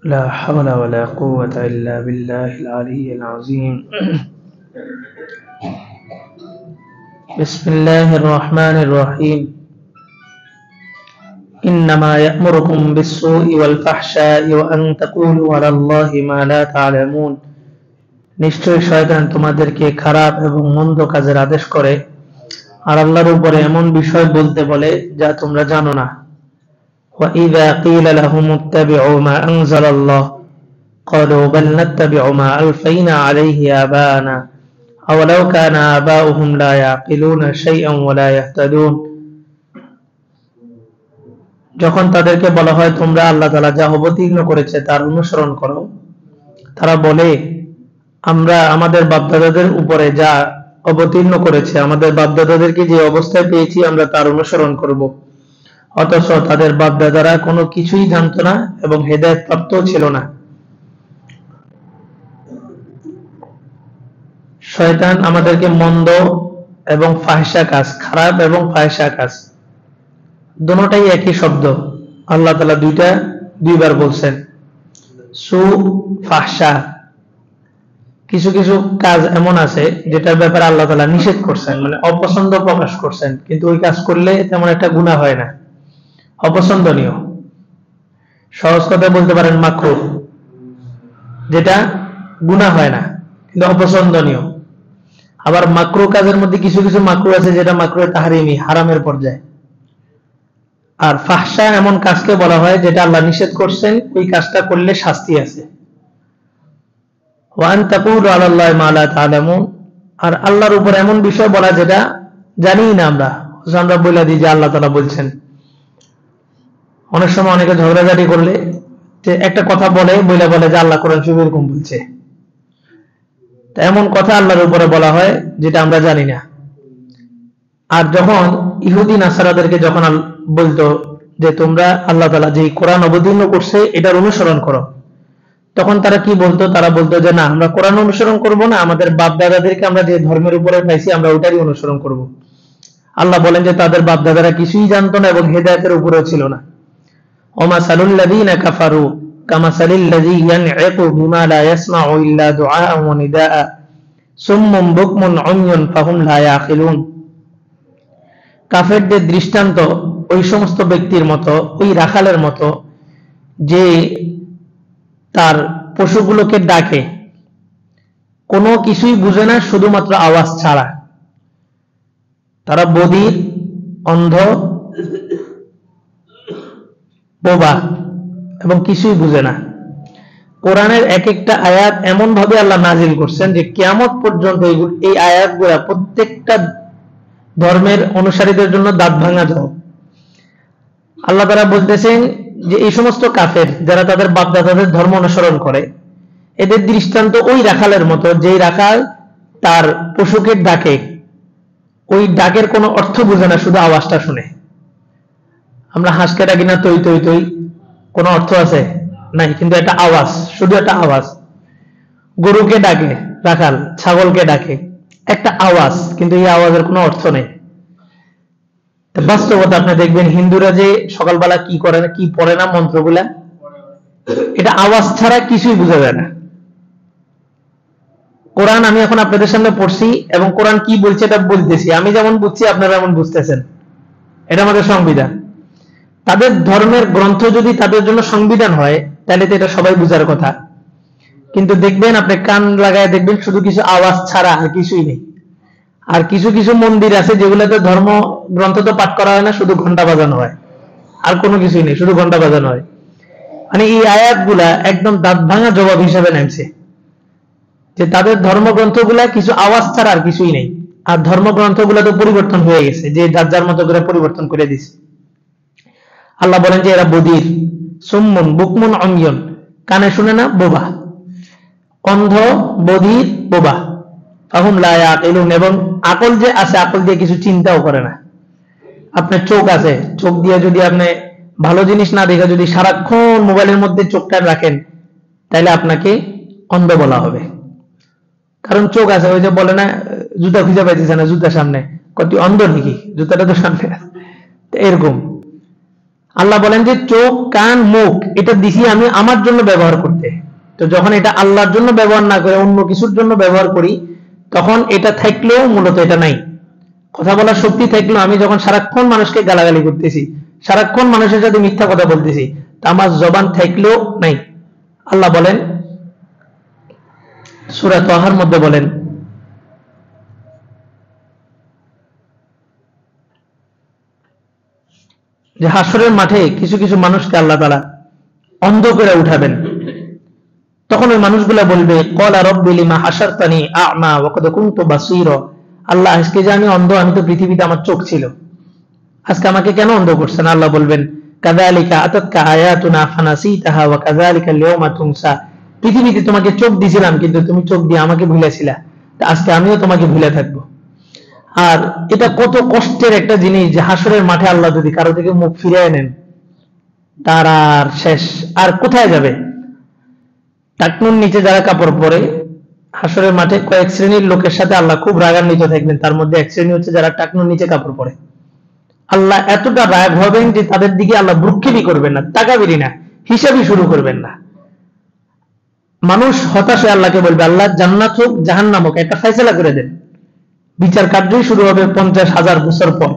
لا حول ولا قوة إلا بالله العلي العظيم بسم الله الرحمن الرحيم إنما يأمركم بالسوء والفحشاء وأن تقولوا على الله ما لا تعلمون নিশ্চয়ই শয়তান তোমাদেরকে খারাপ এবং মন্দ কাজের আদেশ করে আর আল্লাহর উপরে এমন বিষয় বলতে বলে যা তোমরা জানো না وَإِذَا قِيلَ لَهُمُ اتَّبِعُوا مَا أَنزَلَ اللَّهُ قَالُوا بَلْ نَتَّبِعُ مَا أَلْفَيْنَا عَلَيْهِ آبَاءَنَا أَوَلَوْ كَانَ آبَاؤُهُمْ لَا يَعْقِلُونَ شَيْئًا وَلَا يَهْتَدُونَ যখন তাদেরকে বলা হয় তোমরা আল্লাহ তাআলা যা অবতীর্ণ করেছে তার অনুসরণ করো তারা বলে আমরা আমাদের বাপদাদাদের উপরে যা অবতীর্ণ করেছে আমাদের বাপদাদাদেরকে যে অবস্থায় পেয়েছি আমরা তার অনুসরণ করব অথচ তাদের বাপদাদারা কোনো কিছুই জানতো না এবং হেদায়েত প্রাপ্ত ছিল না শয়তান আমাদেরকে মন্দ এবং ফাহিশা কাজ খারাপ এবং ফাহিশা কাজ দুটোটাই একই শব্দ আল্লাহ তাআলা দুইবার বলছেন সু ফাহশা কিছু কিছু কাজ এমন আছে যেটার ব্যাপারে আল্লাহ তাআলা নিষেধ করছেন মানে অপছন্দ প্রকাশ করছেন কিন্তু ওই কাজ করলে তেমন একটা গুনাহ হয় না অপছন্দনীয় সহজ কথায় বলতে পারেন মাকরুহ যেটা গুনাহ হয় না কিন্তু অপছন্দনীয় আবার মাকরুহ কাজের মধ্যে কিছু কিছু মাকরুহ আছে যেটা মাকরুহ তাহরিমি হারামের পর্যায়ে আর ফাহশা এমন কাজকে বলা হয় যেটা আল্লাহ নিষেধ করছেন ওই কাজটা করলে শাস্তি আছে ওয়ান তাকুলু আলাল্লাহি মা লা তা'লামুন আর আল্লাহর উপর এমন বিষয় বলা যেটা জানি না আমরা বলে দিই যে আল্লাহ তাআলা বলছেন অনেক সময় অনেকে ঝগড়াঝাটি করলে যে একটা কথা বলে যে আল্লাহ কোরআন শরীফে এরকম বলছে তা এমন কথা আল্লাহর উপরে বলা হয় যেটা আমরা জানি না আর যখন ইহুদি নাসারাদেরকে যখন বলতো যে তোমরা আল্লাহ তাআলা যে কোরআন অবতীর্ণ করছে এটার অনুসরণ করো তখন তারা কি বলতো তারা বলতো যে না আমরা কোরআন অনুসরণ করব না আমাদের বাপ দাদাদেরকে আমরা যে ধর্মের উপরে পাইছি আমরা ওটারই অনুসরণ করব আল্লাহ বলেন যে তাদের বাপ দাদারা কিছুই জানতো না এবং হেদায়েতের উপরেও ছিল না ওমাসালুল লাযীনা কাফারু কামাসালিল লাযী ইয়ানঈকু বিমা লা ইয়াসমাউ ইল্লা দুআআ ওয়া নিদাআ সুম্মুন বুকমুন উময়ুন ফাহুম লা ইয়াকিলুন কাফেরদের দৃষ্টান্ত ওই সমস্ত ব্যক্তির মতো ওই রাখালের মতো যে তার পশুগুলোকে ডাকে কোনো কিছুই বুঝে না শুধুমাত্র আওয়াজ ছাড়া তারা বধির অন্ধ বোবা এবং কিছুই বুঝে না কোরআনের এক একটা আয়াত এমন ভাবে আল্লাহ নাজিল করছেন যে কিয়ামত পর্যন্ত এই আয়াতগুলো প্রত্যেকটা ধর্মের অনুসারীদের জন্য দাঁত ভাঙা যাও আল্লাহ তাআলা বলতেছেন যে এই সমস্ত কাফের যারা তাদের বাপ দাদাদের ধর্ম অনুসরণ করে এদের দৃষ্টান্ত ওই রাখালের মতো যেই রাখাল তার পশুকে ডাকে ওই ডাকের কোনো অর্থ বুঝে না শুধু আওয়াজটা শুনে আমরা হাঁসকে ডাকি না তৈ তৈ তৈ কোনো অর্থ আছে নাই কিন্তু একটা আওয়াজ শুধু একটা আওয়াজ গরুকে ডাকে রাখাল ছাগলকে ডাকে একটা আওয়াজ কিন্তু এই আওয়াজের কোনো অর্থ নেই বাস্তবতা আপনি দেখবেন হিন্দুরা যে সকালবেলা কি করে না কি পড়ে না মন্ত্রগুলা এটা আওয়াজ ছাড়া কিছুই বোঝা যায় না কোরআন আমি এখন আপনাদের সামনে পড়ছি এবং কোরআন কি বলছে এটা বলতেছি আমি যেমন বুঝছি আপনারা এমন বুঝতেছেন এটা আমাদের সংবিধান তাদের ধর্মের গ্রন্থ যদি তাদের জন্য সংবিধান হয় তাহলে তো এটা সবাই বুঝার কথা কিন্তু দেখবেন আপনি কান লাগায় দেখবেন শুধু কিছু আওয়াজ ছাড়া আর কিছুই নেই আর কিছু কিছু মন্দির আছে যেগুলোতে ধর্ম গ্রন্থ তো পাঠ করা হয় না শুধু ঘন্টা বাজানো হয় আর কোনো কিছুই নেই শুধু ঘন্টা বাজানো হয় মানে এই আয়াতগুলা একদম দাঁত ভাঙা জবাব হিসেবে নামছে যে তাদের ধর্মগ্রন্থগুলা কিছু আওয়াজ ছাড়া আর কিছুই নেই আর ধর্মগ্রন্থগুলা তো পরিবর্তন হয়ে গেছে যে যার যার মতো করে পরিবর্তন করে দিছে আল্লাহ বলেন যে এরা বধির সুম্মুন বুকমুন উময়ুন কানে শুনে না বোবা অন্ধ বধির বোবা ফাহুম লা ইয়াকিলুন এবং আকল যে আছে আকল দিয়ে কিছু চিন্তাও করে না আপনার চোখ আছে চোখ দিয়ে যদি আপনি ভালো জিনিস না দেখে যদি সারাক্ষণ মোবাইলের মধ্যে চোখটা রাখেন তাহলে আপনাকে অন্ধ বলা হবে কারণ চোখ আছে ওই যে বলে না জুতা খুঁজে পাইতেছে না জুতার সামনে কত অন্ধ নাকি জুতাটা তো সামনে এরকম আল্লাহ বলেন যে চোখ, কান, মুখ এটা দিছি আমি আমার জন্য ব্যবহার করতে। তো যখন এটা আল্লাহর জন্য ব্যবহার না করে অন্য কিছুর জন্য ব্যবহার করি, তখন এটা থাকলেও মূলত এটা নাই। কথা বলার শক্তি থাকলেও আমি যখন সারাক্ষণ মানুষকে গালাগালি করতেছি, সারাক্ষণ মানুষের সাথে মিথ্যা কথা বলতেছি, তা আমার জবান থাকলেও নাই। আল্লাহ বলেন সূরা তাহার মধ্যে বলেন, যে হাসরের মাঠে কিছু কিছু মানুষকে আল্লাহ তাআলা অন্ধ করে উঠাবেন। তখন ওই মানুষগুলা বলবে, ক্বালা রাব্বি লিমা হাশারতানি আ'মা ওয়া ক্বাদ কুনতু বাসীরা। আল্লাহ, আজকে যে আমি অন্ধ, আমি তো পৃথিবীতে আমার চোখ ছিল, আজকে আমাকে কেন অন্ধ করছেন? আল্লাহ বলবেন, কাযালিকা আতাতকা আয়াতুনা ফানাসিতাহা ওয়া কাযালিকা আল-ইয়াওমা তুনসা। পৃথিবীতে তোমাকে চোখ দিয়েছিলাম, কিন্তু তুমি চোখ দিয়ে আমাকে ভুলেছিলা, তা আজকে আমিও তোমাকে ভুলে থাকবো। আর এটা কত কষ্টের একটা জিনিস যে হাসরের মাঠে আল্লাহ যদি কারো থেকে মুখ ফিরিয়ে নেন, তার আর শেষ, আর কোথায় যাবে? টাকনুর নিচে যারা কাপড় পরে, হাসরের মাঠে কয়েক শ্রেণীর লোকের সাথে আল্লাহ খুব রাগান্বিত থাকবেন। তার মধ্যে এক শ্রেণী হচ্ছে যারা টাকনুর নিচে কাপড় পরে। আল্লাহ এতটা রাগ হবেন যে তাদের দিকে আল্লাহ ভ্রুক্ষেপই করবেন না, তাকাবেনই না, হিসাবই শুরু করবেন না। মানুষ হতাশ হয়ে আল্লাহকে বলবে, আল্লাহ জান্নাত হোক জাহান্নাম হোক, একটা ফয়সালা করে দেন। বিচার কার্যই শুরু হবে 50,000 বছর পর।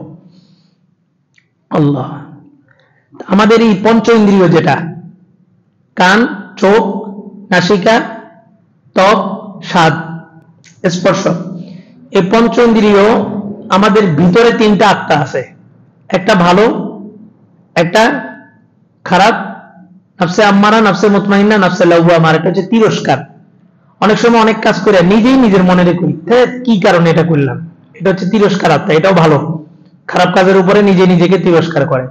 আল্লাহ, আমাদের এই পঞ্চ ইন্দ্রিয় যেটা কান, চোখ, নাসিকা, ত্বক, স্বাদ, স্পর্শ, এই পঞ্চ ইন্দ্রিয় আমাদের ভিতরে তিনটা আত্মা আছে, একটা ভালো, একটা খারাপ, নাফসে আম্মারা, নাফসে মুতমাইন্না, নাফসে লাওয়ামা, এটা হচ্ছে তিরস্কার। অনেক সময় অনেক কাজ করে নিজেই নিজের মনে রেখে কি কারণে এটা করলাম, এটা হচ্ছে তিরস্কার আত্মা, এটাও ভালো। খারাপ কাজের উপরে নিজে নিজেকে তিরস্কার করে।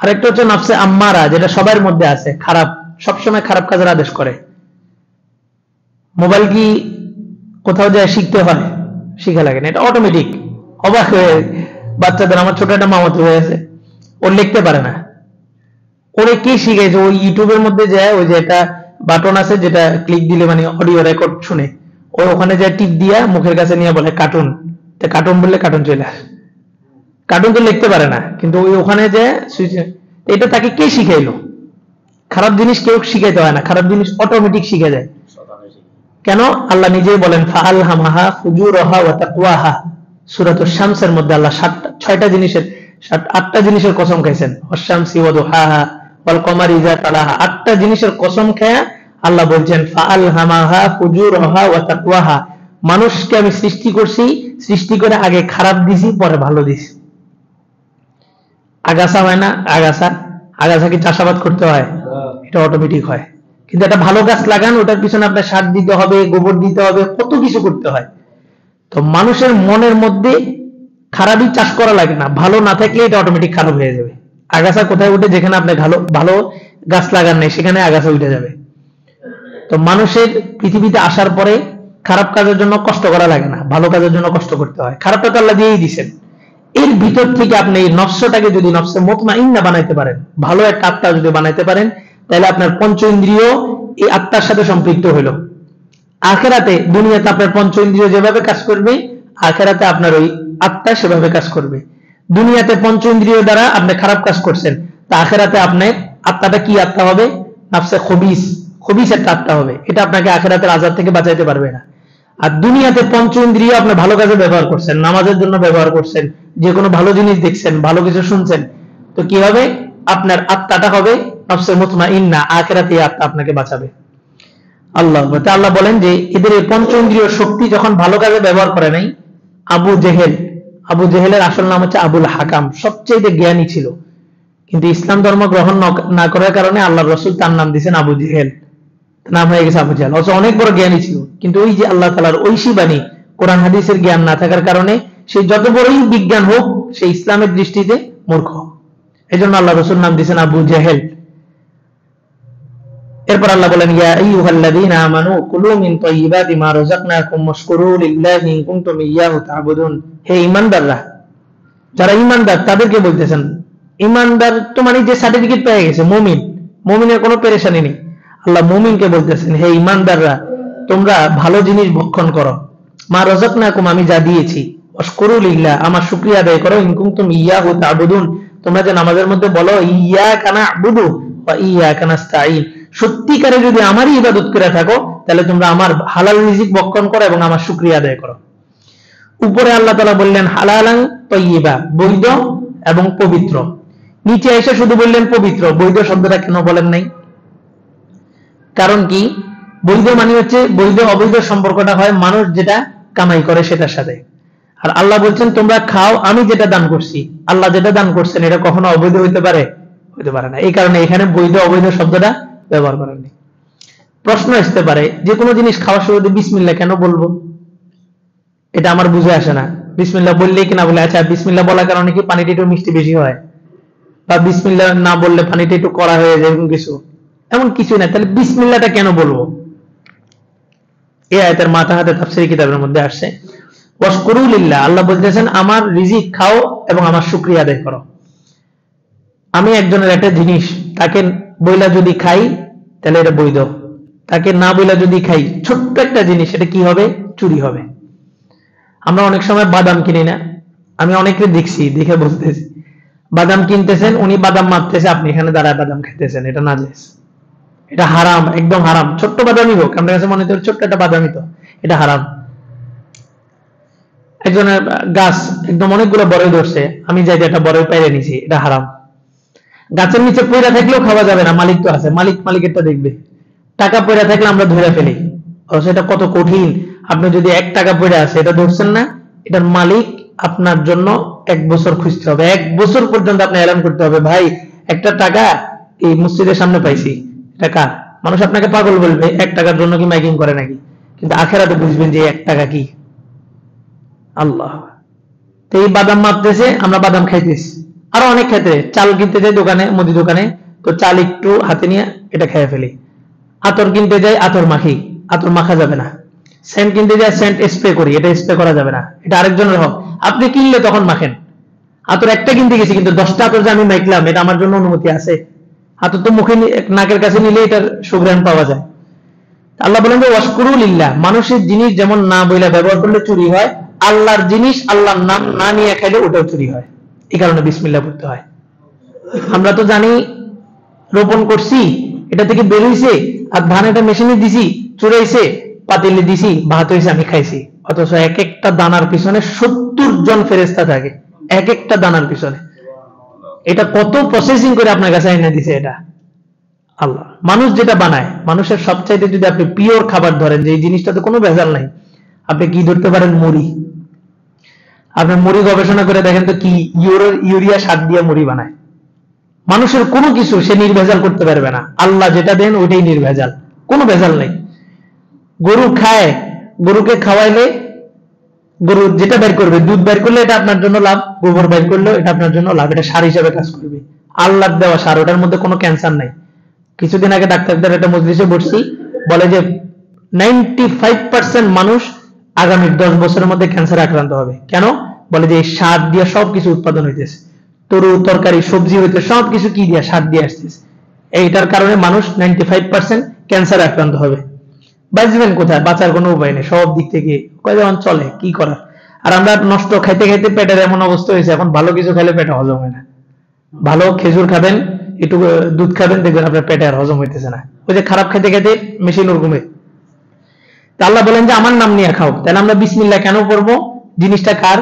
আরেকটা হচ্ছে নাফসে আম্মারা, যেটা সবার মধ্যে আছে, খারাপ, সবসময় খারাপ কাজের আদেশ করে। মোবাইল কি কোথাও যায় শিখতে হয়? শিখা লাগে না, এটা অটোমেটিক। অবাক হয়ে বাচ্চাদের, আমার ছোট একটা মামাতো হয়েছে, ও লিখতে পারে না, ওরে কে শিখাইছে? ওই ইউটিউবের মধ্যে যায়, ওই যে একটা বাটন আছে যেটা ক্লিক দিলে মানে অডিও রেকর্ড শুনে, ও ওখানে যায় টিপ দিয়া মুখের কাছে নিয়ে বলে কার্টুন, কার্টুন বললে কার্টুন চলে আসে। কার্টুন তো লিখতে পারে না, কিন্তু ওই ওখানে যে এটা তাকে কে শিখাইলো? খারাপ জিনিস কেউ শিখাইতে হয় না, খারাপ জিনিস অটোমেটিক শিখে যায়। কেন? আল্লাহ নিজেই বলেন, ফাআলহামাহা ফুজুরাহা ওয়া তাকওয়াহা। সূরাতুশ শামসের মধ্যে আল্লাহ 6টা জিনিসের 8টা জিনিসের কসম খাইছেন, ওয়াশ-শামসি ওয়া দুহাহা ওয়াল কমারি ইযা তালাহা। 8টা জিনিসের কসম খেয়ে আল্লাহ বলছেন, ফাআলহামাহা ফুজুরাহা ওয়া তাকওয়াহা। মানুষকে আমি সৃষ্টি করছি, সৃষ্টি করে আগে খারাপ দিছি, পরে ভালো দিছি। আগাছা হয় না? আগাছা কি চাষাবাদ করতে হয়? এটা অটোমেটিক হয়। কিন্তু একটা ভালো গাছ লাগান, ওটার পিছনে আপনার সার দিতে হবে, গোবর দিতে হবে, কত কিছু করতে হয়। তো মানুষের মনের মধ্যে খারাপই চাষ করা লাগে না, ভালো না থাকলে এটা অটোমেটিক খারাপ হয়ে যাবে। আগাছা কোথায় উঠে? যেখানে আপনি ভালো গাছ লাগান নাই, সেখানে আগাছা উঠে যাবে। তো মানুষের পৃথিবীতে আসার পরে খারাপ কাজের জন্য কষ্ট করা লাগে না, ভালো কাজের জন্য কষ্ট করতে হয়। খারাপটা তো আল্লাহ দিয়েই দিচ্ছেন। এর ভিতর থেকে আপনি এই নফসটাকে যদি নফসে মুতমাইন্না বানাইতে পারেন, ভালো একটা আত্মা যদি বানাইতে পারেন, তাহলে আপনার পঞ্চ ইন্দ্রিয় এই আত্মার সাথে সম্পৃক্ত হইল। আখেরাতে, দুনিয়াতে আপনার পঞ্চ ইন্দ্রিয় যেভাবে কাজ করবে, আখেরাতে আপনার ওই আত্মা সেভাবে কাজ করবে। দুনিয়াতে পঞ্চ ইন্দ্রিয় দ্বারা আপনি খারাপ কাজ করছেন, তা আখেরাতে আপনার আত্মাটা কি আত্মা হবে? নাফসে খবিস একটা আত্মা হবে। এটা আপনাকে আখেরাতের আযাব থেকে বাঁচাইতে পারবে না। আর দুনিয়াতে পঞ্চ ইন্দ্রিয় আপনি ভালো কাজে ব্যবহার করছেন, নামাজের জন্য ব্যবহার করছেন, যে কোনো ভালো জিনিস দেখছেন, ভালো কিছু শুনছেন, তো কি হবে? আপনার আত্মাটা হবে নফসে মুতমাইন্না, আখিরাতে আত্মা আপনাকে বাঁচাবে। আল্লাহ বলেন যে এদের এই পঞ্চ ইন্দ্রিয় শক্তি যখন ভালো কাজে ব্যবহার করে নাই, আবু জেহেলের আসল নাম হচ্ছে আবুল হাকাম, সবচেয়ে জ্ঞানী ছিল, কিন্তু ইসলাম ধর্ম গ্রহণ না করার কারণে আল্লাহ রসুল তার নাম দিয়েছেন আবু জেহেল, নাম হয়ে গেছে আবু জেহেল। অথচ অনেক বড় জ্ঞানী ছিল, কিন্তু ওই যে আল্লাহ তাআলার ঐশী বাণী, কোরআন হাদিসের জ্ঞান না থাকার কারণে সে যত বড়ই বিজ্ঞান হোক, সে ইসলামের দৃষ্টিতে মূর্খ। এই জন্য আল্লাহ রসুল নাম দিয়েছেন আবু জেহেল। এরপর আল্লাহ বলেন, ইয়া আইয়ুহাল্লাযীনা আমানু কুলু মিন তাইয়্যিবাতি মা রাযাকনাকুম ওয়াশকুরু লিল্লাহি ইন কুনতুম ইয়্যাহু তা'বুদুন। হে ঈমানদাররা, যারা ঈমানদার তাদেরকে বলতেছেন। ঈমানদার তো মানে যে সার্টিফিকেট পেয়ে গেছে, মুমিনের কোনো পেরেশানি নেই। আল্লাহ মুমিনকে বলতেছেন, হে ঈমানদাররা, তোমরা ভালো জিনিস ভক্ষণ করো, মা রাযাকনাকুম, আমি যা দিয়েছি, ওয়াশকুরু লিল্লাহ, আমার শুকরিয়া আদায় করো, ইন কুনতুম ইয়্যাহু তা'বুদুন, তোমরা যে নামাজের মধ্যে বলো ইয়াকা না'বুদু ওয়া ইয়াকা নাস্তাঈন, সত্যিকারে যদি আমারই ইবাদত করে থাকো তাহলে তোমরা আমার হালাল রিজিক ভক্ষণ করো এবং আমার শুকরিয়া আদায় করো। উপরে আল্লাহ তাআলা বললেন হালালান তাইয়্যিবা, বৈধ এবং পবিত্র। নিচে এসে শুধু বললেন পবিত্র, বৈধ শব্দটা কেন বলেন নাই? কারণ কি, বৈধ মানে হচ্ছে বৈধ অবৈধ সম্পর্কটা হয় মানুষ যেটা কামাই করে সেটার সাথে। আর আল্লাহ বলছেন তোমরা খাও আমি যেটা দান করছি। আল্লাহ যেটা দান করছেন এটা কখনো অবৈধ হইতে পারে? হইতে পারে না। এই কারণে এখানে বৈধ অবৈধ শব্দটা ব্যবহার করেননি। প্রশ্ন আসতে পারে যে কোনো জিনিস খাওয়ার শুরুতে বিসমিল্লাহ কেন বলবো? এটা আমার বুঝে আসে না। বিসমিল্লাহ বললেই কিনা বলে, আচ্ছা বিসমিল্লাহ বলার কারণে কি পানিটা একটু মিষ্টি বেশি হয়, বা বিসমিল্লাহ না বললে পানিটা একটু কড়া হয়ে যায়, এরকম কিছু? এমন কিছু না। তাহলে বিসমিল্লাহটা কেন বলবো? এই আয়াতের মাথা হাতে তাফসীর কিতাবের মধ্যে আসছে ওয়াশকুরু লিল্লাহ, আল্লাহ বলতেছেন আমার রিজিক খাও এবং আমার শুকরিয়া আদায় করো। আমি একজনের একটা জিনিস তাকে বইলা যদি খাই তাহলে এটা বৈধ, তাকে না বইলা যদি খাই ছোট্ট একটা জিনিস, এটা কি হবে? চুরি হবে। আমরা অনেক সময় বাদাম কিনি না, আমি অনেকে দেখছি, দেখে বলতেছি বাদাম কিনতেছেন, উনি বাদাম মাপতেছে, আপনি এখানে দাঁড়ায় বাদাম খেতেছেন, এটা নাজায়েজ, এটা হারাম, একদম হারাম। ছোট্ট বাদামই হোক, আপনার কাছে মনে হচ্ছে ছোট্ট একটা বাদামই তো, এটা হারাম। একজনের গাছ একদম অনেকগুলো বড়ই ধরছে, আমি যাই একটা বড়ই পাইরে নিছি, এটা হারাম। গাছের নিচে পয়রা থাকলেও খাওয়া যাবে না, মালিক তো আছে, মালিকেরটা দেখবে। টাকা পয়রা থাকলে আমরা ধরে ফেলি, এটা কত কঠিন। আপনি যদি 1 টাকা পয়রা আছে, এটা ধরছেন না, এটার মালিক আপনার জন্য 1 বছর খুঁজতে হবে, 1 বছর পর্যন্ত আপনি এলান করতে হবে, ভাই একটা টাকা এই মসজিদের সামনে পাইছি, টাকা। মানুষ আপনাকে পাগল বলবে, 1 টাকার জন্য কি মাইকিং করে নাকি? কিন্তু আখেরাতে বুঝবেন যে 1 টাকা কি। আল্লাহ, তো এই বাদাম মাপতেছে, আমরা বাদাম খাইতেছি। আরো অনেক ক্ষেত্রে চাল কিনতে যাই দোকানে, মুদি দোকানে, তো চাল একটু হাতে নিয়ে এটা খেয়ে ফেলি। আতর কিনতে যাই, আতর মাখি, আতর মাখা যাবে না। সেন্ট কিনতে যাই, সেন্ট স্প্রে করি, এটা স্প্রে করা যাবে না, এটা আরেকজনের হক। আপনি কিনলে তখন মাখেন। আতর একটা কিনতে গেছি, কিন্তু 10টা আতর যে আমি মাইকলাম, এটা আমার জন্য অনুমতি আছে? আতর তো মুখে নাকের কাছে নিলে এটার সুঘ্রাণ পাওয়া যায়। আল্লাহ বলেন যে ওয়াশকুরু লিল্লাহ, মানুষের জিনিস যেমন না বইলা ব্যবহার করলে চুরি হয়, আল্লাহর জিনিস আল্লাহর নাম না নিয়ে খাইলে ওটাও চুরি হয়। এই কারণে বিসমিল্লাহ পড়তে হয়। আমরা তো জানি রোপণ করছি, এটা থেকে বের হইছে, আর ধান এটা মেশিনে দিছি, চুরাইছে, পাতিলে দিছি, ভাত হইছে, আমি খাইছি। অথচ এক একটা দানার পিছনে 70 জন ফেরেশতা থাকে, এক একটা দানার পিছনে। এটা কত প্রসেসিং করে আপনার কাছে এনে দিছে এটা আল্লাহ। মানুষ যেটা বানায়, মানুষের সবচাইতে যদি আপনি পিওর খাবার ধরেন, যে এই জিনিসটাতে কোনো ভেজাল নাই, আপনি কি ধরতে পারেন? মুড়ি। আপনার মুড়ি গবেষণা করে দেখেন তো, কি ইউরিয়া সার দিয়ে মুড়ি বানায়। মানুষের কোনো কিছু সে নির্ভেজাল করতে পারবে না, আল্লাহ যেটা দেন ওইটাই নির্ভেজাল, কোনো ভেজাল নেই। গরু খায়, গরুকে খাওয়াইলে গরু যেটা বের করবে, দুধ বের করলে এটা আপনার জন্য লাভ, গোবর বের করলে এটা আপনার জন্য লাভ, এটা সার হিসেবে কাজ করবে। আল্লাহর দেওয়া সার, ওটার মধ্যে কোনো ক্যান্সার নাই। কিছুদিন আগে ডাক্তারদের একটা মজলিসে বসছি, বলে যে 95% মানুষ আগামী 10 বছরের মধ্যে ক্যান্সারে আক্রান্ত হবে। কেন? বলে যে সার দিয়ে সবকিছু উৎপাদন হইতেছে, তরু তরকারি সবজি হইতে সবকিছু কি দিয়ে? সার দিয়ে আসতেছে। এইটার কারণে মানুষ 95% ক্যান্সারে আক্রান্ত হবে। বাঁচবেন কোথায়? বাঁচার কোনো উপায় নেই, সব দিক থেকে যেমন চলে, কি করার। আর আমরা নষ্ট খাইতে খাইতে পেটের এমন অবস্থা হয়েছে, এখন ভালো কিছু খেলে পেটে হজম হয় না। ভালো খেজুর খাবেন, একটু দুধ খাবেন, দেখবেন আপনার পেটে আর হজম হইতেছে না। ওই যে খারাপ খেতে খেতে মেশিন ওরকমে। আল্লাহ বলেন যে আমার নাম নিয়ে খাও, তাহলে আমরা বিসমিল্লাহ কেন পড়বো? জিনিসটা কার?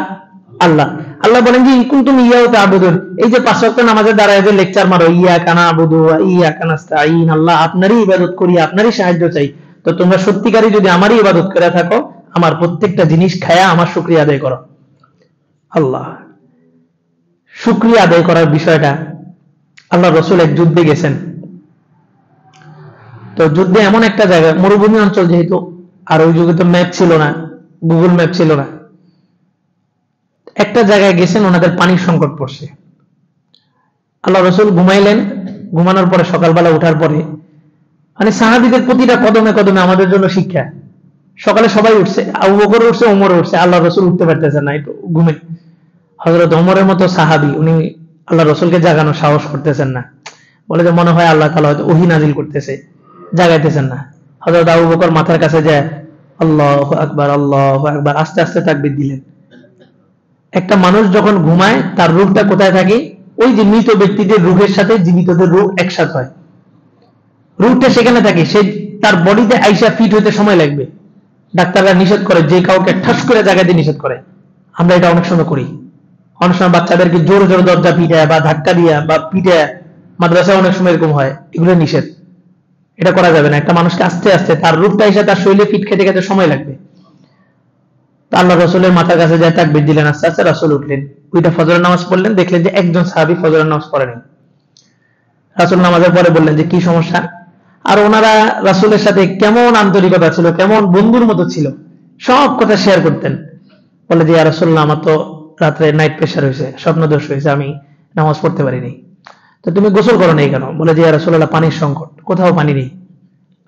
আল্লাহ। আল্লাহ বলেন যে কুনতুম ইয়াহু তা'বুদুন, এই যে 5 ওয়াক্ত নামাজের দাঁড়ায় যে লেকচার মারো, ইয়াকা না'বুদু ওয়া ইয়াকা নাস্তাঈন, আল্লাহ আপনারই ইবাদত করি, আপনারই সাহায্য চাই, তো তোমরা সত্যিকারই যদি আমারই ইবাদত করে থাকো, আমার প্রত্যেকটা জিনিস খায়া আমার শুকরিয়া আদায় করো। আল্লাহ, শুকরিয়া আদায় করার বিষয়টা, আল্লাহ রাসূল এক যুদ্ধে গেছেন, তো যুদ্ধে এমন একটা জায়গা, মরুভূমি অঞ্চল যেহেতু, আর ওই যুগে তো ম্যাপ ছিল না, গুগল ম্যাপ ছিল না, একটা জায়গায় গেছেন, ওনাদের পানির সংকট পড়ছে। আল্লাহ রাসূল ঘুমাইলেন, ঘুমানোর পরে সকালবেলা উঠার পরে, মানে সাহাবীদের প্রতিটা কদমে কদমে আমাদের জন্য শিক্ষা। সকালে সবাই উঠছে, আবু বকর উঠছে, ওমর উঠছে, আল্লাহ রাসূল উঠতে পারতেছেন না, একটু ঘুমে। হযরত ওমরের মতো সাহাবী, উনি আল্লাহ রাসূলকে জাগানোর সাহস করতেছেন না, বলে যে মনে হয় আল্লাহ তাআলা হয়তো ওহী নাজিল করতেছে, জাগাইতেছেন না। হযরত আবু বকর মাথার কাছে যায়, আল্লাহু আকবার, আল্লাহু আকবার, আস্তে আস্তে তাকবীর দিলেন। একটা মানুষ যখন ঘুমায়, তার রূহটা কোথায় থাকে? ওই যে মৃত ব্যক্তিদের রূহের সাথে জীবিতদের রূহ একসাথে হয়, রূহটা সেখানে থাকে, সে তার বডিতে আইসা ফিট হইতে সময় লাগবে। ডাক্তাররা নিষেধ করে, যে কাউকে ঠাস করে জায়গা দিয়ে নিষেধ করে। আমরা এটা অনেক সময় করি, অনেক সময় বাচ্চাদেরকে জোরে জোরে দরজা পিটায় বা ধাক্কা দিয়া বা পিটায়, মাদ্রাসায় অনেক সময় এরকম হয়, এগুলো নিষেধ, এটা করা যাবে না। একটা মানুষকে আস্তে আস্তে তার রূপটা এসে তার শরীরে ফিট খেতে খেতে সময় লাগবে। আল্লাহ রসুলের মাথার কাছে যায় তাকবীর দিলেন, আস্তে আস্তে রাসূল উঠলেন, ওইটা ফজরের নামাজ পড়লেন, দেখলেন যে একজন সাহাবী ফজরের নামাজ পড়েনি। রাসূল নামাজের পরে বললেন যে কি সমস্যা, আর ওনারা রাসূলের সাথে কেমন আন্তরিকতা ছিল, কেমন বন্ধুর মতো ছিল, সব কথা শেয়ার করতেন। বলে যে ইয়া রাসূলুল্লাহ, আমার তো রাত্রে নাইট প্রেসার হয়েছে, স্বপ্নদোষ হয়েছে, আমি নামাজ পড়তে পারিনি। তো তুমি গোসল করো নাই কেন? বলে যে ইয়া রাসূলুল্লাহ, পানির সংকট, কোথাও পানি নেই।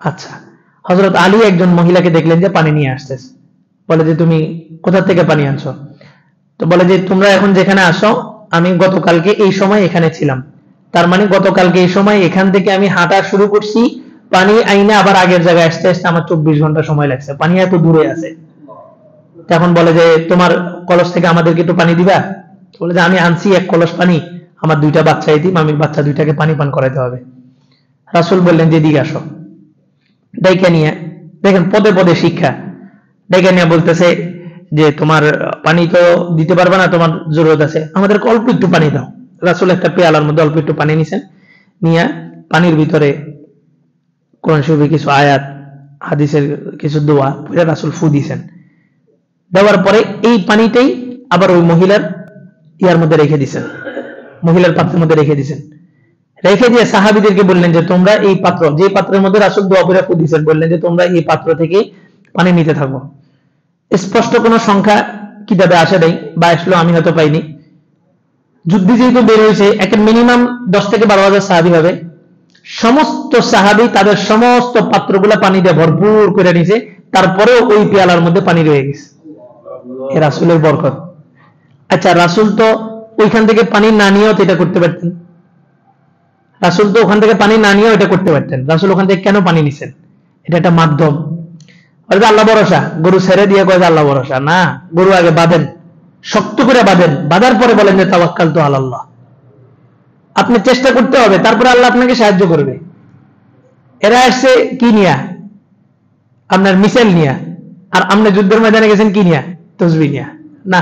আচ্ছা। হযরত আলী একজন মহিলাকে দেখলেন যে পানি নিয়ে আসতেছে, বলে যে তুমি কোথা থেকে পানি আনছো? তো বলে যে তোমরা এখন যেখানে আসো, আমি গতকালকে এই সময় এখানে ছিলাম, তার মানে গতকালকে এই সময় এখান থেকে আমি হাঁটা শুরু করছি, পানি আইনে আবার আগের জায়গায় আসতে আসতে আমার 24 ঘন্টা সময় লাগছে, পানি এত দূরে আছে। তখন বলে যে তোমার কলস থেকে আমাদেরকে একটু পানি দিবা? বলে যে আমি আনছি এক কলস পানি, আমার দুইটা বাচ্চা এতিম, আমি বাচ্চা দুইটাকে পানি পান করাতে হবে। রাসূল বললেন যে দিকে আসো। ডাইকা নিয়ে, দেখেন পদে পদে শিক্ষা, ডাইকা নিয়ে বলতেছে যে তোমার পানি তো দিতে পারবে না, তোমার জরুরত আছে, আমাদের অল্প একটু পানি দাও। রাসূল একটা পেয়ালার মধ্যে অল্প একটু পানি নিছেন, নিয়ে পানির ভিতরে কোরআন শরীফের কিছু আয়াত, হাদিসের কিছু দোয়া পড়ে রাসূল ফু দিয়েছেন। দেওয়ার পরে এই পানিটাই আবার ওই মহিলার ইয়ার মধ্যে রেখে দিয়েছেন, মহিলার পাত্রের মধ্যে রেখে দিয়েছেন। রেখে দিয়ে সাহাবীদেরকে বললেন যে তোমরা এই পাত্র, যে পাত্রের মধ্যে রাসূল দোয়া পড়ে ফু দিয়েছেন, বললেন যে তোমরা এই পাত্র থেকে পানি নিতে থাকো। স্পষ্ট কোনো সংখ্যা কিতাবে আসে নাই, বা আসলে আমি হয়তো পাইনি। যুদ্ধে যেহেতু বের হয়েছে, একটা মিনিমাম 10 থেকে 12,000 সাহাবী হবে। সমস্ত সাহাবী তাদের সমস্ত পাত্রগুলা পানি দিয়ে ভরপুর করে নিছে, তারপরেও ওই পেয়ালার মধ্যে পানি রয়ে গেছে। এ রাসূলের বরকত। আচ্ছা, রাসূল তো ওইখান থেকে পানি না নিয়েও তো এটা করতে পারতেন, রাসূল তো ওখান থেকে পানি না নিয়েও এটা করতে পারতেন। রাসূল ওখান থেকে কেন পানি নিছেন? এটা একটা মাধ্যম। আল্লাহ ভরসা, গরু ছেড়ে দিয়ে কয় আল্লাহ ভরসা না, গরু আগে বাঁধেন, শক্ত করে বাঁধেন, বাঁধার পরে বলেন যে তাওয়াক্কালতু আলাল্লাহ। আপনি চেষ্টা করতে হবে, তারপরে আল্লাহ আপনাকে সাহায্য করবে। এরা আসছে কি নিয়া? আপনার মিসাইল নিয়া। আর আপনি যুদ্ধের ময়দানে গেছেন কি নিয়া? তসবিহ নিয়া। না,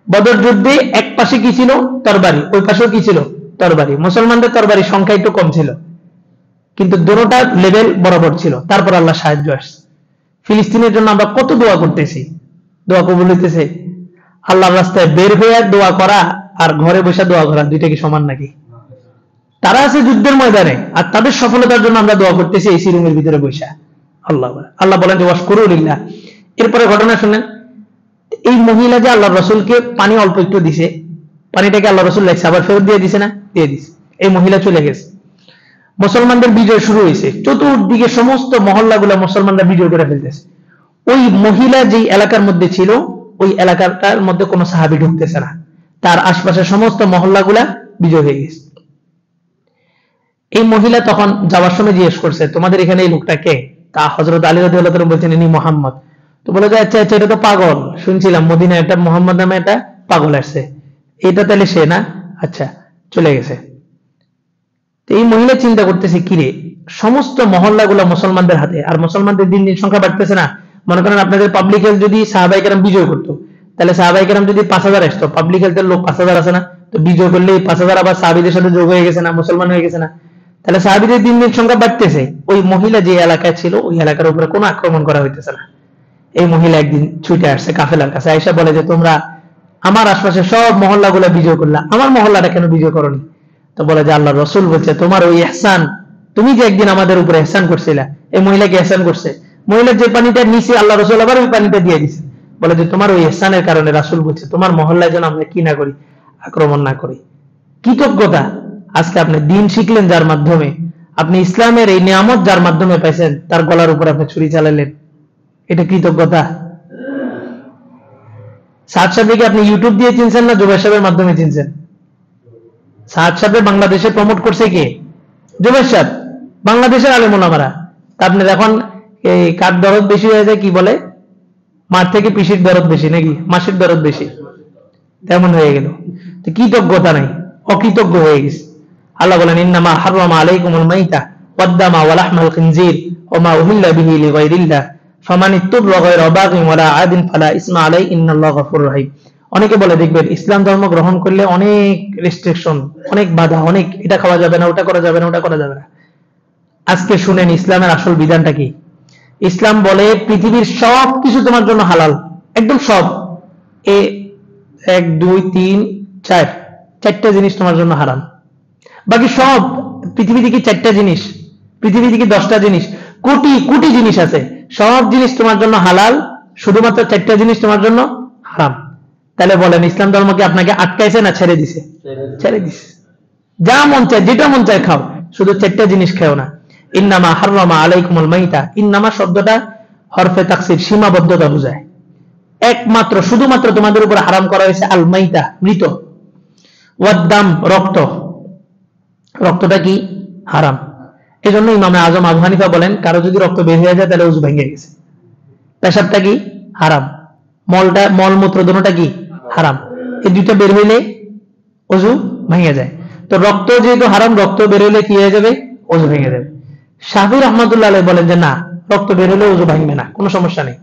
বদর যুদ্ধে এক পাশে কি ছিল? তরবারি, ওই পাশেও কি ছিল? তরবারি। মুসলমানদের তরবারির সংখ্যা একটু কম ছিল, কিন্তু দুটোটা লেভেল বরাবর ছিল, তারপর আল্লাহ সাহায্য আসছে। ফিলিস্তিনের জন্য আমরা কত দোয়া করতেছি, দোয়া কবুল হইতেছে? আল্লাহর রাস্তায় বের হয়ে দোয়া করা আর ঘরে বসে দোয়া করা, দুইটা কি সমান নাকি? তারা আছে যুদ্ধের ময়দানে, আর তাদের সফলতার জন্য আমরা দোয়া করতেছি এসি রুমের ভিতরে বসে। আল্লাহ আল্লাহ বলেন যে ওয়াশকুরু লিল্লাহ। এরপরে ঘটনা শুনেন, এই মহিলা যে আল্লাহ রসুলকে পানি অল্প একটু দিছে, পানিটাকে আল্লাহ রসুল লাগছে আবার ফেরত দিয়ে দিছে না? দিয়ে দিছে। এই মহিলা চলে গেছে, মুসলমানদের বিজয় শুরু হয়েছে, চতুর্দিকে সমস্ত মহল্লাগুলা মুসলমানরা বিজয় করে ফেলতেছে। ওই মহিলা যেই এলাকার মধ্যে ছিল, ওই এলাকাটার মধ্যে কোনো সাহাবী ঢুকতেছে না, তার আশপাশের সমস্ত মহল্লাগুলা বিজয় হয়ে গেছে। এই মহিলা তখন যাওয়ার সময় জিজ্ঞেস করছে, তোমাদের এখানে এই লোকটা কে? তা হযরত আলী রাদিয়াল্লাহু তাআলা বলছেন ইনি মুহাম্মদ। তো বলে যে আচ্ছা আচ্ছা, এটা তো পাগল, শুনছিলাম মদিনায় একটা মুহাম্মদ নামে একটা পাগল আসছে, এটা তাহলে সে না? আচ্ছা, চলে গেছে। এই মহিলা চিন্তা করতেছে, কিরে, সমস্ত মহল্লাগুলো মুসলমানদের হাতে, আর মুসলমানদের দিন দিন সংখ্যা বাড়তেছে না। মনে করেন আপনাদের পাবলিক হেলথ যদি সাহাবায়ে কেরাম বিজয় করতো, তাহলে সাহাবায়ে কেরাম যদি 5,000 আসতো, পাবলিক হেলথের লোক 5,000 আছে না, তো বিজয় করলে 5,000 আবার সাহাবীদের সাথে যোগ হয়ে গেছে না, মুসলমান হয়ে গেছে না? তাহলে সাহাবীদের দিন দিন সংখ্যা বাড়তেছে। ওই মহিলা যে এলাকায় ছিল, ওই এলাকার উপরে কোনো আক্রমণ করা হইতেছে না। এই মহিলা একদিন ছুটে আসছে কাফেলার কাছে, আয়েশা বলে যে তোমরা আমার আশপাশে সব মহল্লাগুলো বিজয় করলা, আমার মহল্লাটা কেন বিজয় করনি? তো বলে যে আল্লাহ রসুল বলছে তোমার ওই ইহসান, তুমি যে একদিন আমাদের উপরে ইহসান করছিলা, এই মহিলাকে ইহসান করছে। মহিলার যে পানিটা নিচে আল্লাহ রসুল আবার ওই পানিটা দিয়ে দিছে। বলে যে তোমার ওই ইহসানের কারণে রাসূল বলছে তোমার মহল্লায় যেন আমরা কি না করি, আক্রমণ না করি। কৃতজ্ঞতা। আজকে আপনি দিন শিখলেন, যার মাধ্যমে আপনি ইসলামের এই নিয়ামত যার মাধ্যমে পাইছেন, তার গলার উপর আপনি ছুরি চালালেন, এটা কৃতজ্ঞতা। সাদ সাহেবকে আপনি ইউটিউব দিয়ে চিনছেন না জুবাইর সাহেবের মাধ্যমে চিনছেন? সাদ সাহেব বাংলাদেশে প্রমোট করছে কে? জুবাইর সাহেব, বাংলাদেশের আলেম ওলামারা। আপনার এখন এই কার দরদ বেশি হয়ে যায়, কি বলে, মার থেকে পিসির দরদ বেশি নাকি মাসির দরদ বেশি, তেমন হয়ে গেল। তো কৃতজ্ঞতা নাই। অকৃতজ্ঞ হয়ে গেছে। আল্লাহ বলেন ইন্নামা হাররামা আলাইকুমুল মাইতা ওয়াদ-দামা ওয়া লাহমাল খিনজির ওয়া মা উহিল্লা বিহি লিগায়রিল্লাহ ফামান ইত্তাবা গায়রা বাগিন ওয়ালা আদিন ফালা ইসমা আলাইহি ইন্নাল্লাহা গফুরুর রহিম। অনেকে বলে দেখবেন ইসলাম ধর্ম গ্রহণ করলে অনেক রেস্ট্রিকশন, অনেক বাধা, অনেক এটা খাওয়া যাবে না, ওটা করা যাবে না, ওটা করা যাবে না। আজকে শুনেন ইসলামের আসল বিধানটা কি। ইসলাম বলে পৃথিবীর সব কিছু তোমার জন্য হালাল, একদম সব। 1 2 3 4 চারটা জিনিস তোমার জন্য হারাম। বাকি সব পৃথিবী থেকে 4টা জিনিস, পৃথিবী থেকে 10টা জিনিস, কোটি কোটি জিনিস আছে, সব জিনিস তোমার জন্য হালাল, শুধুমাত্র 4টা জিনিস তোমার জন্য হারাম। তাহলে বলেন ইসলাম ধর্ম কি আপনাকে আটকাইছে না ছেড়ে দিছে? ছেড়ে দিছে। যা মন চায়, যেটা মন চায় খাও, শুধু 4টা জিনিস খেও না। ইন্নামা হাররামা আলাইকুমুল মাইতা, ইন্নামা শব্দটা হরফে তাকসির, সীমাবদ্ধতা বোঝায়। একমাত্র শুধুমাত্র তোমাদের উপর হারাম করা হয়েছে আল মাইতা, মৃত, ওয়াদ-দাম, রক্ত। রক্তটা কি? হারাম। এজন্য ইমামে আজম আবু হানিফা বলেন কারো যদি রক্ত বের হয়ে যায় তাহলে ওযু ভেঙে গেছে। পেশাবটা কি? হারাম। মলমূত্র দুটোটা কি? হারাম। এই দুটো বের হইলে ওযু ভেঙে যায়। তো রক্ত যেহেতু হারাম, রক্ত বের হইলে কি হয়ে যাবে? ওযু ভেঙে যাবে। শাফি রাহমাতুল্লাহ আলাইহি বলেন যে না, রক্ত বের হলে ওযু ভাঙবে না, কোনো সমস্যা নেই।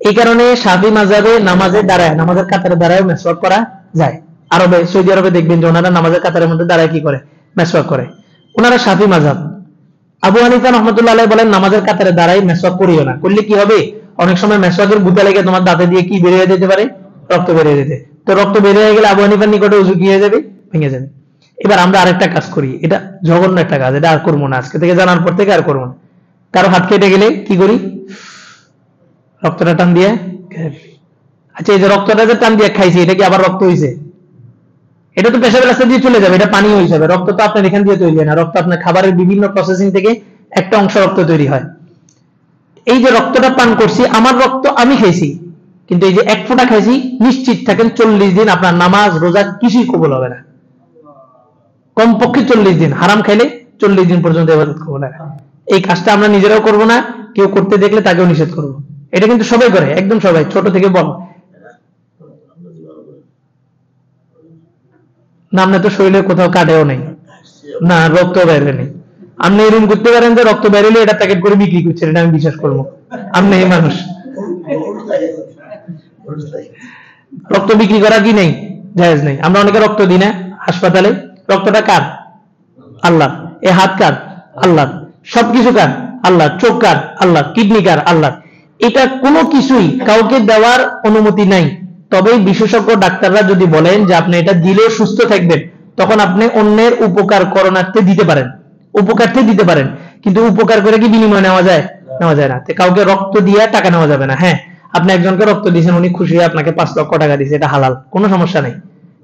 এই কারণে শাফি মাযহাবে নামাজে দাঁড়ায়, নামাজের কাতারে দাঁড়ায় মেসওয়াক করা যায়। আরবে, সৌদি আরবে দেখবেন যে ওনারা নামাজের কাতারের মধ্যে দাঁড়ায় কি করে? মেসওয়াক করে। ওনারা শাফি মাযহাব। আবু হানিফা রাহমাতুল্লাহ আলাইহি বলেন নামাজের কাতারে দাঁড়ায় মেসওয়াক করিও না, করলে কি হবে? অনেক সময় মেসওয়াকের গুতা লেগে তোমার দাঁতে দিয়ে কি বের হয়ে যেতে পারে? রক্ত বের হয়ে যেতে। তো রক্ত বের হয়ে গেলে আবু হানিফার নিকটে ওযু কি হয়ে যাবে? ভেঙে যাবে। এবার আমরা আরেকটা কাজ করি, এটা জঘন্য একটা কাজ, এটা আর করবো না, আজকে থেকে জানার পর থেকে আর করবো না। কারো হাত কেটে গেলে কি করি? রক্তটা টান দিয়ে, আচ্ছা এই যে রক্তটা যে টান দিয়ে খাইছি, এটা কি আবার রক্ত হইছে? এটা তো পেশাবের রাস্তা দিয়ে চলে যাবে, এটা পানি হয়ে যাবে। রক্ত তো আপনার এখান দিয়ে তৈরি হয় না, রক্ত আপনার খাবারের বিভিন্ন প্রসেসিং থেকে একটা অংশ রক্ত তৈরি হয়। এই যে রক্তটা পান করছি, আমার রক্ত আমি খাইছি, কিন্তু এই যে 1 ফোঁটা খাইছি, নিশ্চিত থাকেন 40 দিন আপনার নামাজ রোজা কিছুই কবুল হবে না। কমপক্ষে 40 দিন, হারাম খাইলে 40 দিন পর্যন্ত ইবাদত কবুল হবে না। এই কাজটা আমরা নিজেরাও করব না, কেউ করতে দেখলে তাকেও নিষেধ করব। এটা কিন্তু সবাই করে, একদম সবাই, ছোট থেকে বড়। না আপনার তো শরীরে কোথাও কাটেও নেই, না রক্ত বাইরে নেই। আপনি এরকম করতে পারেন যে রক্ত বেরোলে এটা প্যাকেট করে বিক্রি করছেন, এটা আমি বিশ্বাস করবো। আপনি এই মানুষ, রক্ত বিক্রি করা কি নেই? জায়েজ নেই। আমরা অনেকে রক্ত দিই না হাসপাতালে। রক্তটা কার? আল্লাহ। এই হাত কার? আল্লাহ। সবকিছু কার? আল্লাহ। চোখ কার? আল্লাহ। কিডনি কার? আল্লাহ। এটা কোনো কিছুই কাউকে দেওয়ার অনুমতি নাই। তবে বিশেষজ্ঞ ডাক্তাররা যদি বলেন যে আপনি এটা দিলেও সুস্থ থাকবেন, তখন আপনি অন্যের উপকার করণার্থে দিতে পারেন, উপকারতে দিতে পারেন। কিন্তু উপকার করে কি বিনিময় নেওয়া যায়? নেওয়া যায় না। কাউকে রক্ত দিয়ে টাকা নেওয়া যাবে না। হ্যাঁ, আপনি একজনকে রক্ত দিয়েছেন, উনি খুশি হয়ে আপনাকে 5 লক্ষ টাকা দিয়েছে, এটা হালাল, কোনো সমস্যা নেই।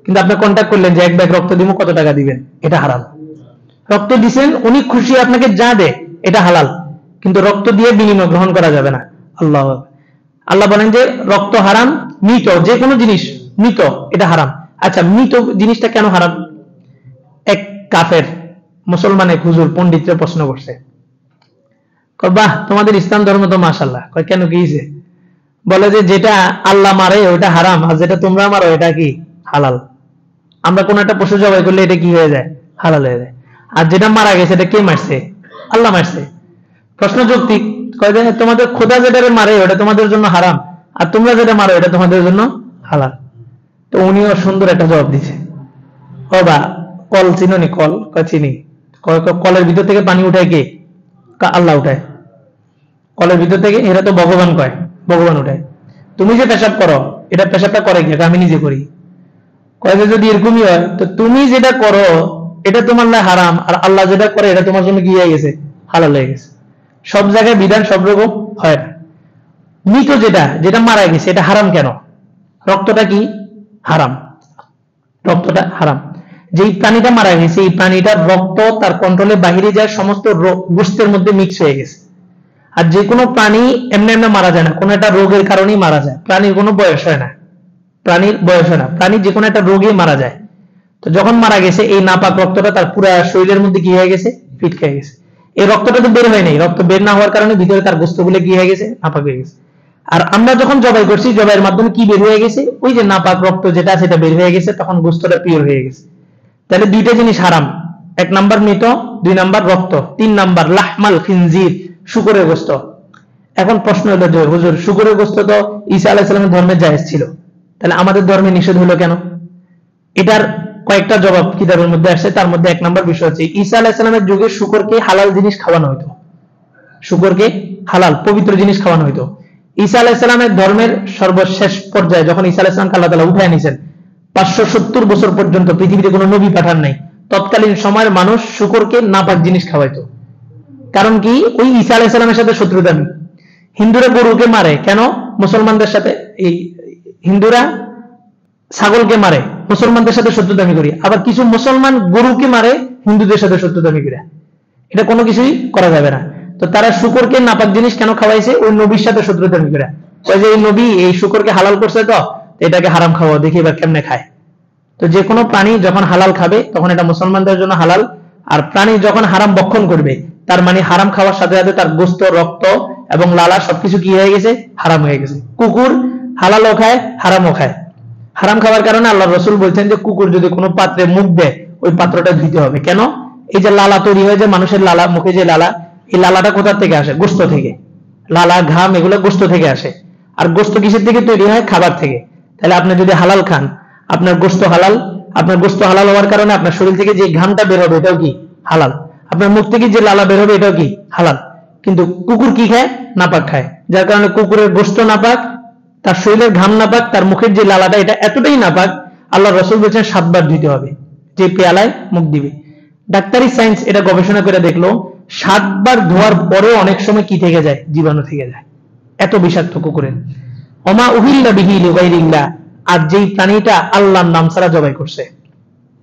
কিন্তু আপনি কন্ট্যাক্ট করলেন যে 1 ব্যাগ রক্ত দিব, কত টাকা দিবেন, এটা হারাম। রক্ত দিয়েছেন, উনি খুশি হয়ে আপনাকে যা দেয় এটা হালাল, কিন্তু রক্ত দিয়ে বিনিময় গ্রহণ করা যাবে না। আল্লাহ আল্লাহ বলেন যে রক্ত হারাম, মৃত যে কোনো জিনিস মৃত এটা হারাম। আচ্ছা, মৃত জিনিসটা কেন হারাম? এক কাফের মুসলমান এক হুজুর পণ্ডিতরে প্রশ্ন করছে, বাহ তোমাদের ইসলাম ধর্ম তো মাশাআল্লাহ। কেন কি হয়েছে? বলে যে যেটা আল্লাহ মারে ওটা হারাম, আর যেটা তোমরা মারো এটা কি? হালাল। আমরা কোন একটা পশু জবাই করলে এটা কি হয়ে যায়? হালাল হয়ে যায়। আর যেটা মারা গেছে এটা কে মারছে? আল্লাহ মারছে। প্রশ্ন যৌক্তিক। কয় যে তোমাদের খোদা যেটা মারে ওটা তোমাদের জন্য হারাম, আর তোমরা যেটা মারো এটা তোমাদের জন্য হালাল। তো উনিও সুন্দর একটা জবাব দিছে, ও বা কল চিনো নি? কল? চিনি। কলের ভিতর থেকে পানি উঠায় কে? আল্লাহ উঠায়। কলের ভিতর থেকে, এরা তো ভগবান কয়, ভগবান উঠায়। তুমি যে পেশাব করো, এটা পেশাবটা করে কি? আমি নিজে করি। কয় যে যদি এরকমই হয়, তো তুমি যেটা করো এটা তোমার না হারাম, আর আল্লাহ যেটা করে এটা তোমার জন্য কি হয়ে গেছে? হালাল হয়ে গেছে। সব জায়গায় বিধান সব রকম হয় না। মৃত যেটা যেটা মারা গেছে এটা হারাম কেন? রক্তটা কি? হারাম। রক্তটা হারাম। যেই প্রাণীটা মারা গেছে এই প্রাণীটার রক্ত তার কন্ট্রোলের বাইরে যায়, সমস্ত গোশতের মধ্যে মিক্স হয়ে গেছে। আর যে কোনো প্রাণী এমনি এমনি মারা যায় না, কোনো একটা রোগের কারণেই মারা যায়। প্রাণীর কোনো বয়স হয় না, প্রাণীর বয়স হয় না, প্রাণী যে কোনো একটা রোগে মারা যায়। তো যখন মারা গেছে এই নাপাক রক্তটা তার পুরো শরীরের মধ্যে কি হয়ে গেছে? ফিট খেয়ে গেছে। এই রক্তটা তো বের হয় নাই, রক্ত বের না হওয়ার কারণে ভিতরে তার গোশতগুলো কি হয়ে গেছে? নাপাক হয়ে গেছে। আর আমরা যখন জবাই করছি, জবাইয়ের মাধ্যমে কি বের হয়ে গেছে? ওই যে নাপাক রক্ত যেটা সেটা বের হয়ে গেছে, তখন গোশতটা পিওর হয়ে গেছে। তাহলে দুইটা জিনিস হারাম, এক নাম্বার মৃত, দুই নাম্বার রক্ত, তিন নাম্বার লাহমাল খিনজির, শুকরের গোশত। এখন প্রশ্ন হলো যে হুজুর শুকরের গোশত তো ঈসা আলাইহিস সালামের ধর্মে জায়েজ ছিল, তাহলে আমাদের ধর্মে নিষেধ হলো কেন? এটার কয়েকটা জবাব কিতাবের মধ্যে আসছে। তার মধ্যে এক নাম্বার বিষয় হচ্ছে ঈসা আলাইহিস সালামের যুগে শুকরকে হালাল জিনিস খাওয়ানো হতো, শুকরকে হালাল পবিত্র জিনিস খাওয়ানো হতো। ঈসা আলাইহিস সালামের ধর্মের সর্বশেষ পর্যায়ে যখন ঈসা আলাইহিস সালামকে আল্লাহ তাআলা উঠায় নিয়েছেন, 570 বছর পর্যন্ত পৃথিবীতে কোনো নবী পাঠান নাই, তৎকালীন সময়ের মানুষ শুকরকে নাপাক জিনিস খাওয়াইতো। কারণ কি? ওই ঈসা আলাইহিস সালামের সাথে শত্রুতা। হিন্দুরা গরুকে মারে কেন? মুসলমানদের সাথে, এই হিন্দুরা ছাগলকে মারে মুসলমানদের সাথে শত্রুতামি করি, আবার কিছু মুসলমান গরুকে মারে হিন্দুদের সাথে শত্রুতামি করে। এটা কোনো কিছুই করা যাবে না। তো তারা শুকরকে নাপাক জিনিস কেন খাওয়াইছে? ওই নবীর সাথে শত্রুতামি করে। ওই যে এই নবী এই শুকরকে হালাল করছে, তো এটাকে হারাম খাওয়া, দেখি এবার কেমনে খায়। তো যে কোনো প্রাণী যখন হালাল খাবে তখন এটা মুসলমানদের জন্য হালাল, আর প্রাণী যখন হারাম ভক্ষণ করবে তার মানে হারাম খাওয়ার সাথে সাথে তার গোশত, রক্ত এবং লালা সবকিছু কি হয়ে গেছে? হারাম হয়ে গেছে। কুকুর হালালও খায় হারামও খায়। হারাম খাওয়ার কারণে আল্লাহ রাসূল বলছেন যে কুকুর যদি কোনো পাত্রে মুখ দেয় ওই পাত্রটা ধুইতে হবে। কেন? এই যে লালা তৈরি হয়, যে মানুষের লালা, মুখে যে লালা, এই লালাটা কোথা থেকে আসে? গোশত থেকে। লালা, ঘাম এগুলো গোশত থেকে আসে। আর গোশত কিসের থেকে তৈরি হয়? খাবার থেকে। তাহলে আপনি যদি হালাল খান, আপনার গোশত হালাল, আপনার গোশত হালাল হওয়ার কারণে আপনার শরীর থেকে যে ঘামটা বের হবে এটাও কি হালাল, আপনার মুখ থেকে যে লালা বের হবে এটাও কি হালাল। কিন্তু কুকুর কি খায়? নাপাক খায়। যার কারণে কুকুরের গোশত নাপাক, তার শরীরের ঘাম নাপাক, তার মুখের যে লালাটা এটা এতটাই নাপাক, আল্লাহ রাসূল বলেছেন 7 বার ধুইতে হবে যে পেয়ালায় মুখ দিবে। ডাক্তারি সায়েন্স এটা গবেষণা করে দেখলো 7 বার ধোয়ার পরেও অনেক সময় কি থেকে যায়? জীবাণু থেকে যায়, এত বিষাক্ত কুকুরের। ওমা উহিল্লা বিহি লিগাইরিল্লাহ, আর যেই প্রাণীটা আল্লাহর নাম ছাড়া জবাই করছে।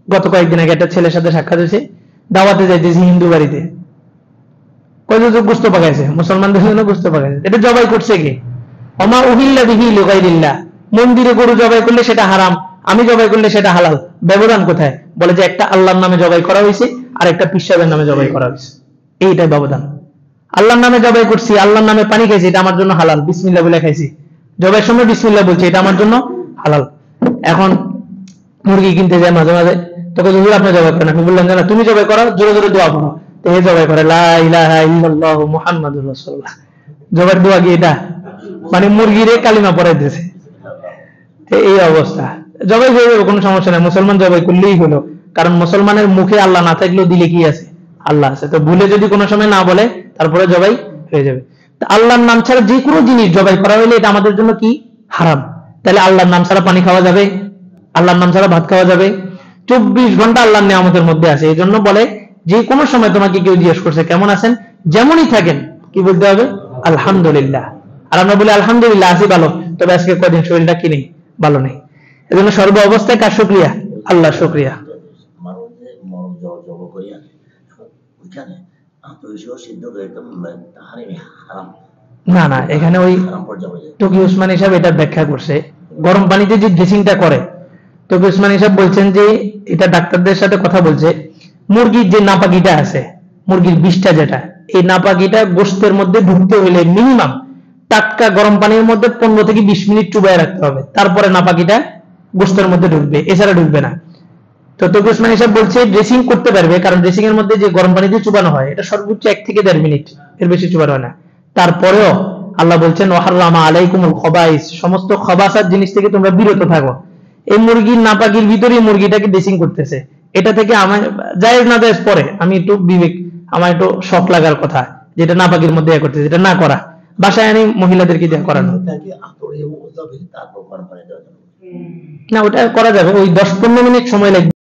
গত কয়েকদিন আগে একটা ছেলের সাথে সাক্ষাৎ হয়েছে, দাওয়াতে যাইতেছি হিন্দু বাড়িতে, কয়জন গোশত পাকাইছে, মুসলমানদের জন্য গোশত পাকাইছে, এটা জবাই করছে কে? ওমা উহিল্লা বিহি লিগাইরিল্লাহ, মন্দিরে গরু জবাই করলে সেটা হারাম, আমি জবাই করলে সেটা হালাল। ব্যবধান কোথায়? বলে যে একটা আল্লাহর নামে জবাই করা হয়েছে আর একটা পীর সাহেবের নামে জবাই করা হয়েছে, এইটাই ব্যবধান। আল্লাহর নামে জবাই করছি, আল্লাহর নামে পানি খাইছি, এটা আমার জন্য হালাল, বিসমিল্লাহ বলে খাইছি, জবাইয়ের সময় বিসমিল্লাহ বলছি, এটা আমার জন্য হালাল। এখন মুরগি কিনতে যায় মাঝে মাঝে, তোকে যদি আপনি জবাই করেন, আমি বললাম যে না তুমি জবাই করো, জোরে জোরে দোয়া করো, তো হে জবাই করে লা ইলাহা ইল্লাল্লাহু মুহাম্মাদুর রাসূলুল্লাহ। জবাই দোয়া কি এটা? মানে মুরগিরে কালিমা পড়াইতেছে। এই অবস্থা। জবাই হয়ে যাবে, কোনো সমস্যা নেই, মুসলমান জবাই করলেই হলো। কারণ মুসলমানের মুখে আল্লাহ না থাকলেও দিলে কি আছে? আল্লাহ আছে। তো ভুলে যদি কোনো সময় না বলে তারপরে জবাই হয়ে যাবে। তো আল্লাহর নাম ছাড়া যে কোনো জিনিস জবাই করা হলে এটা আমাদের জন্য কি? হারাম। তাহলে আল্লাহর নাম ছাড়া পানি খাওয়া যাবে? আল্লাহর নাম ছাড়া ভাত খাওয়া যাবে? 24 ঘন্টা আল্লাহর নিয়ামতের মধ্যে আছে। এই জন্য বলে যে কোনো সময় তোমাকে কেউ জিজ্ঞেস করছে কেমন আছেন, যেমনই থাকেন কি বলতে হবে? আলহামদুলিল্লাহ। আর আমরা বলি আলহামদুলিল্লাহ আছি ভালো, তবে আজকে কয়দিন শরীরটা কি নেই, ভালো নেই। এই জন্য সর্ব অবস্থায় কার শুকরিয়া? আল্লাহর শুকরিয়া। না না, এখানে ওই তকি উসমানী সাহেব এটা ব্যাখ্যা করছে, গরম পানিতে যে ড্রেসিংটা করে, তকি উসমানী সাহেব বলছেন যে এটা ডাক্তারদের সাথে কথা বলছে, মুরগির যে নাপাকিটা আছে, মুরগির বিষটা যেটা, এই নাপাকিটা গোশতের মধ্যে ঢুকতে হলে মিনিমাম টাটকা গরম পানির মধ্যে 15 থেকে 20 মিনিট চুবাই রাখতে হবে, তারপরে নাপাকিটা গোশতের মধ্যে ঢুকবে, এছাড়া ঢুকবে না। তো তকি উসমানী সাহেব বলছে ড্রেসিং করতে পারবে, কারণ ড্রেসিং এর মধ্যে যে গরম পানি দিয়ে চুবানো হয় এটা সর্বোচ্চ 1 থেকে 1.5 মিনিট, এর বেশি চুবানো হয় না। তারপরেও আল্লাহ বলছেন ওয়াহাররামা আলাইকুমুল খবাইস, সমস্ত খবাসাত জিনিস থেকে তোমরা বিরত থাকো। এই মুরগির নাপাকির ভিতরে মুরগিটাকে ড্রেসিং করতেছে, এটা থেকে আমার জায়েজ না জায়েজ পরে আমি একটু বিবেক, আমার একটু শখ লাগার কথা, যেটা নাপাকির মধ্যে করতেছে, এটা না করা, বাসায় আনি মহিলাদেরকে দিয়ে করানো না, ওটা করা যাবে, ওই 10-15 মিনিট সময় লাগবে।